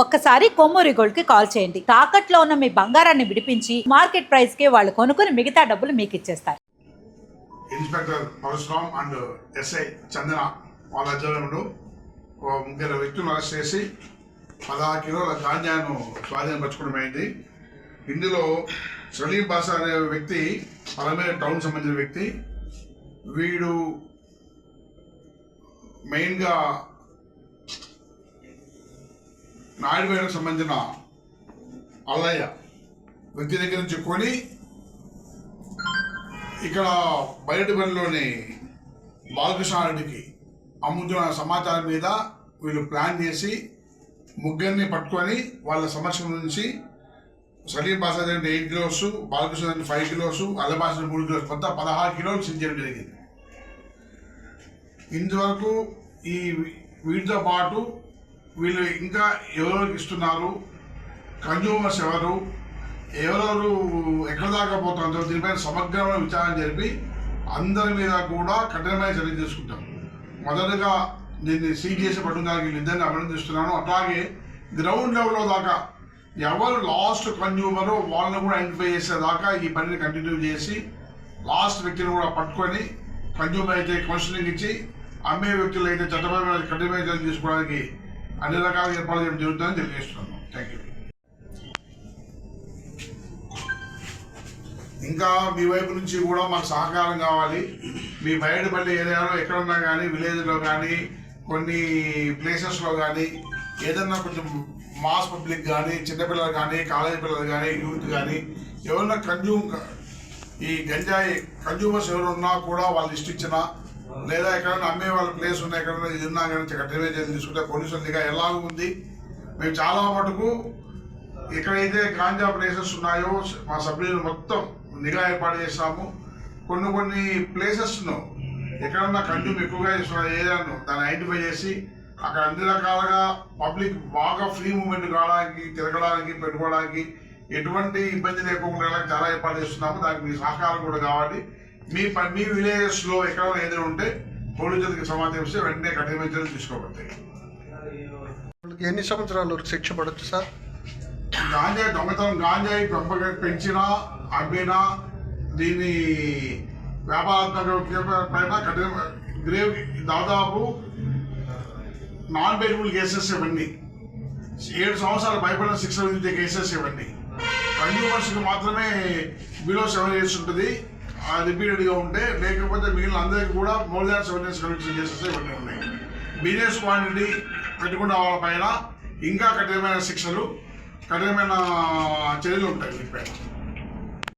ఒక్కసారి కొమ్మూరి గోల్డ్ కి కాల్ చేయండి. తాకట్లో ఉన్న మీ బంగారాన్ని విడిపించి మార్కెట్ ప్రైస్ కి వాళ్ళు కొనుక్కుని మిగతా డబ్బులు మీకు ఇచ్చేస్తారు. ఇన్స్పెక్టర్ పరశురామ్ అండ్ ఎస్ఐ చందన వాళ్ళ ఆధ్వర్యంలో ముగ్గురు వ్యక్తులను అరెస్ట్ చేసి 16 కిలోల గాంజాను స్వాధీనపరచుకోవడం అయింది. ఇందులో సలీం బాసా అనే వ్యక్తి పలమేర టౌన్ సంబంధించిన వ్యక్తి. వీడు మెయిన్గా నాయుడుపేటకు సంబంధించిన అల్లయ్య వ్యక్తి దగ్గర నుంచి కొని ఇక్కడ బయటపల్లిలోని బాలకృష్ణారెడ్డికి అమ్ముతున్న సమాచారం మీద వీళ్ళు ప్లాన్ చేసి ముగ్గురిని పట్టుకొని వాళ్ళ సమక్షం నుంచి సలీం బాసా దగ్గర 8 కిలోస్, బాలకృష్ణ దగ్గర 5 కిలోస్, అల్లబాస 3 కిలోస్, మొత్తం 16 కిలోలు సీజ్ చేయడం జరిగింది. ఇంతవరకు ఈ వీటితో పాటు వీళ్ళు ఇంకా ఎవరెవరికి ఇస్తున్నారు, కన్జ్యూమర్స్ ఎవరెవరు ఎక్కడ దాకా పోతుందో దీనిపైన సమగ్రమైన విచారణ జరిపి అందరి మీద కూడా కఠినమైన చర్యలు తీసుకుంటాం. మొదటగా దీన్ని సీజ్ చేసి పట్టుదానికి వీళ్ళిద్దరిని అభినందిస్తున్నాను. అట్లాగే గ్రౌండ్ లెవెల్లో దాకా ఎవరు లాస్ట్ కన్జ్యూమరో వాళ్ళని కూడా ఐడెంటిఫై చేసేదాకా ఈ పనిని కంటిన్యూ చేసి లాస్ట్ వ్యక్తిని కూడా పట్టుకొని కన్జ్యూమర్ అయితే కౌన్సిలింగ్ ఇచ్చి అమ్మే వ్యక్తులు అయితే చట్టపరమైన కఠినమైన చర్యలు తీసుకోవడానికి అన్ని రకాల ఏర్పాట్లు చేయడం జరుగుతుందని తెలియజేస్తున్నాను. Thank you. ఇంకా మీ వైపు నుంచి కూడా మాకు సహకారం కావాలి. మీ బయటపల్లి ఏరియాలో ఎక్కడున్నా కానీ విలేజ్లో కానీ కొన్ని ప్లేసెస్లో కానీ ఏదన్నా కొంచెం మాస్ పబ్లిక్ కానీ చిన్నపిల్లలు కానీ కాలేజీ పిల్లలు కానీ యూత్ కానీ ఎవరన్నా ఈ గంజాయి కన్జ్యూమర్స్ ఎవరు ఉన్నా కూడా వాళ్ళు లిస్ట్ ఇచ్చినా లేదా ఎక్కడైనా అమ్మే వాళ్ళ ప్లేస్ ఉన్నాయి ఎక్కడైనా ఇది ఉన్నా కానీ కఠినమైన చర్యలు తీసుకుంటే పోలీసుల నిఘా ఎలాగ ఉంది. మేము చాలా మటుకు ఎక్కడైతే గాంజా ప్లేసెస్ ఉన్నాయో మా సభ్యులు మొత్తం నిఘా ఏర్పాటు చేస్తాము. కొన్ని ప్లేసెస్ను ఎక్కడన్నా కన్జ్యూమ్ ఎక్కువగా చేస్తున్న ఏరియాను దాన్ని ఐడెంటిఫై చేసి అక్కడ అన్ని రకాలుగా పబ్లిక్ బాగా ఫ్రీ మూవ్మెంట్ కావడానికి, తిరగడానికి, పెట్టుకోవడానికి ఎటువంటి ఇబ్బంది లేకుండా చాలా ఏర్పాటు చేస్తున్నాము. దానికి మీ సహకారం కూడా కావాలి. మీ విలేజెస్లో ఎక్కడైనా ఏదైనా ఉంటే పోలీసులకి సమాచారం ఇస్తే వెంటనే కఠినమైన చర్యలు తీసుకోబడతాయి. ఎన్ని సంవత్సరాలు శిక్ష పడవచ్చు సార్? గాంజాయి దొంగతనం, గాంజాయి పెంచినా అమ్మినా దీన్ని వ్యాపారాత్మక పైన కఠిన గ్రేవ్ దాదాపు నాన్ బెయిలబుల్ కేసెస్ ఇవన్నీ 7 సంవత్సరాలు భయపడిన శిక్ష విధించే కేసెస్ ఇవన్నీ. కన్జ్యూమర్స్కి మాత్రమే బిలో 7 years ఉంటుంది రిపీటెడ్గా ఉంటే, లేకపోతే మిగిలిన అందరికీ కూడా more than 7 years conviction cases ఇవన్నీ ఉన్నాయి. బిజినెస్ క్వాంటిటీ పెట్టుకున్న వాళ్ళ పైన ఇంకా కఠినమైన శిక్షలు, కఠినమైన చర్యలు ఉంటాయి వీటిపైన.